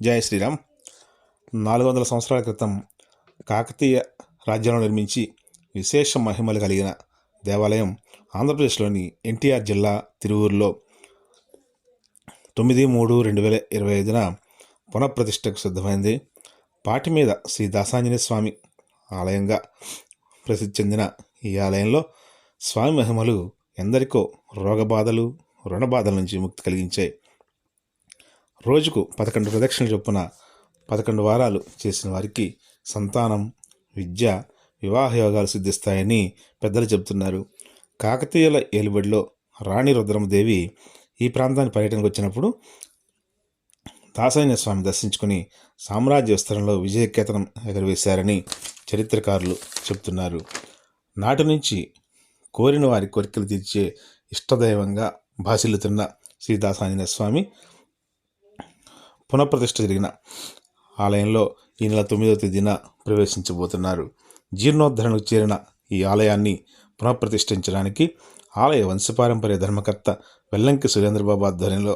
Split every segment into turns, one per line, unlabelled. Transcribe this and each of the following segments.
జయ శ్రీరామ్. 400 సంవత్సరాల క్రితం కాకతీయ రాజ్యంలో నిర్మించి విశేష మహిమలు కలిగిన దేవాలయం ఆంధ్రప్రదేశ్లోని ఎన్టీఆర్ జిల్లా తిరువూరులో 9/3/2025 పునఃప్రతిష్టకు సిద్ధమైంది. పాటి మీద శ్రీ దాసాంజనేయ స్వామి ఆలయంగా ప్రసిద్ధి చెందిన ఈ ఆలయంలో స్వామి మహిమలు ఎందరికో రోగబాధలు, రుణబాధల నుంచి ముక్తి కలిగించాయి. రోజుకు 11 ప్రదక్షిణలు చొప్పున 11 వారాలు చేసిన వారికి సంతానం, విద్య, వివాహ యోగాలు సిద్ధిస్తాయని పెద్దలు చెబుతున్నారు. కాకతీయుల ఏలుబడిలో రాణి రుద్రమదేవి ఈ ప్రాంతానికి పర్యటనకు వచ్చినప్పుడు దాసాంజనేయ స్వామి దర్శించుకుని సామ్రాజ్య విస్తరణలో విజయకేతనం ఎగరవేశారని చరిత్రకారులు చెబుతున్నారు. నాటి నుంచి కోరిన వారి కోరికలు తీర్చే ఇష్టదైవంగా భాసిల్లుతున్న శ్రీ దాసాంజనేయ స్వామి పునఃప్రతిష్ఠ జరిగిన ఆలయంలో ఈ నెల 9వ తేదీన ప్రవేశించబోతున్నారు. జీర్ణోద్ధరణకు చేరిన ఈ ఆలయాన్ని పునఃప్రతిష్ఠించడానికి ఆలయ వంశపారంపర్య ధర్మకర్త వెల్లంకి సురేంద్రబాబు ఆధ్వర్యంలో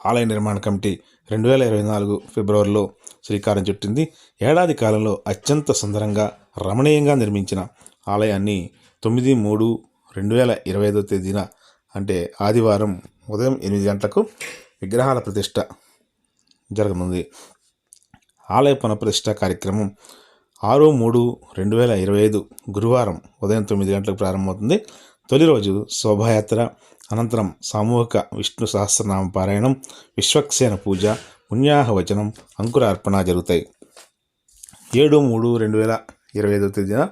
ఆలయ నిర్మాణ కమిటీ 2024 ఫిబ్రవరిలో శ్రీకారం చుట్టింది. ఏడాది కాలంలో అత్యంత సుందరంగా, రమణీయంగా నిర్మించిన ఆలయాన్ని 9/3/2025 తేదీన అంటే ఆదివారం ఉదయం 8 గంటలకు విగ్రహాల ప్రతిష్ఠ జరగనుంది. ఆలయ పునఃప్రతిష్ఠ కార్యక్రమం 6/3/2025 గురువారం ఉదయం 9 గంటలకు ప్రారంభమవుతుంది. తొలి రోజు శోభాయాత్ర, అనంతరం సామూహిక విష్ణు సహస్రనామ పారాయణం, విశ్వక్సేన పూజ, పుణ్యాహవచనం, అంకురార్పణ జరుగుతాయి. 7/3/2025 తేదీన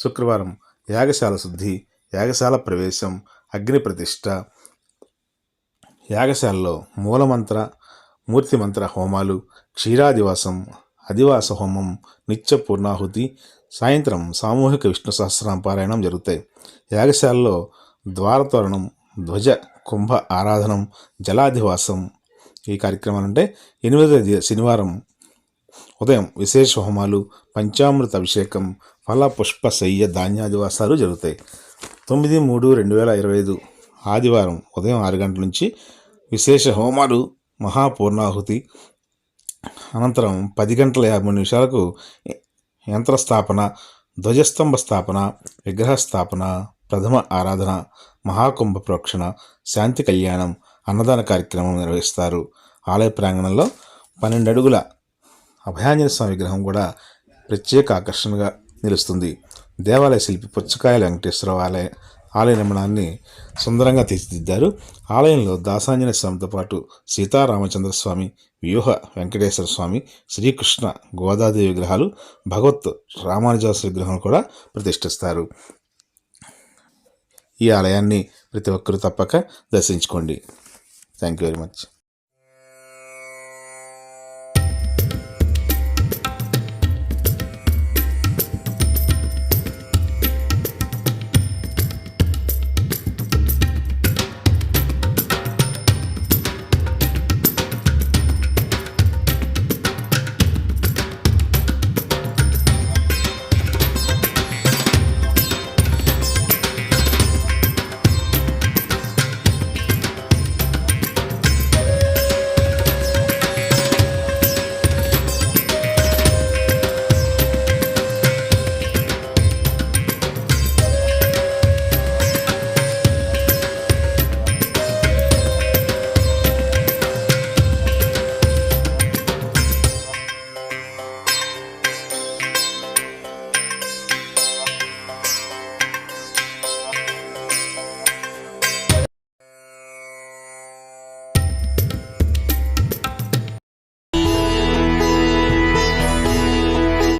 శుక్రవారం యాగశాల శుద్ధి, యాగశాల ప్రవేశం, అగ్ని ప్రతిష్ఠ, యాగశాలలో మూలమంత్ర, మూర్తిమంత్ర హోమాలు, క్షీరాదివాసం, అధివాస హోమం, నిత్య పూర్ణాహుతి, సాయంత్రం సామూహిక విష్ణు సహస్రనామ పారాయణం జరుగుతాయి. యాగశాలలో ద్వారతోరణం, ధ్వజ కుంభ ఆరాధనం, జలాధివాసం ఈ కార్యక్రమాలంటే 8వ శనివారం ఉదయం విశేష హోమాలు, పంచామృత అభిషేకం, ఫల పుష్ప శయ్య ధాన్యాదివాసాలు జరుగుతాయి. 9/3/2025 ఆదివారం ఉదయం 6 గంటల నుంచి విశేష హోమాలు, మహాపూర్ణాహుతి, అనంతరం 10:53 యంత్రస్థాపన, ధ్వజస్తంభ స్థాపన, విగ్రహ స్థాపన, ప్రథమ ఆరాధన, మహాకుంభ ప్రోక్షణ, శాంతి కళ్యాణం, అన్నదాన కార్యక్రమం నిర్వహిస్తారు. ఆలయ ప్రాంగణంలో 12 అడుగుల అభయాంజనేయ స్వామి విగ్రహం కూడా ప్రత్యేక ఆకర్షణగా నిలుస్తుంది. దేవాలయ శిల్పి పుచ్చకాయల వెంకటేశ్వరరావు ఆలయ నిర్మాణాన్ని సుందరంగా తీర్చిదిద్దారు. ఆలయంలో దాసాంజనేయ స్వామితో పాటు సీతారామచంద్ర స్వామి, వ్యూహ వెంకటేశ్వర స్వామి, శ్రీకృష్ణ గోదాదేవి విగ్రహాలు, భగవత్ రామానుజాస విగ్రహం కూడా ప్రతిష్ఠిస్తారు. ఈ ఆలయాన్ని ప్రతి ఒక్కరూ తప్పక దర్శించుకోండి. Thank you very much.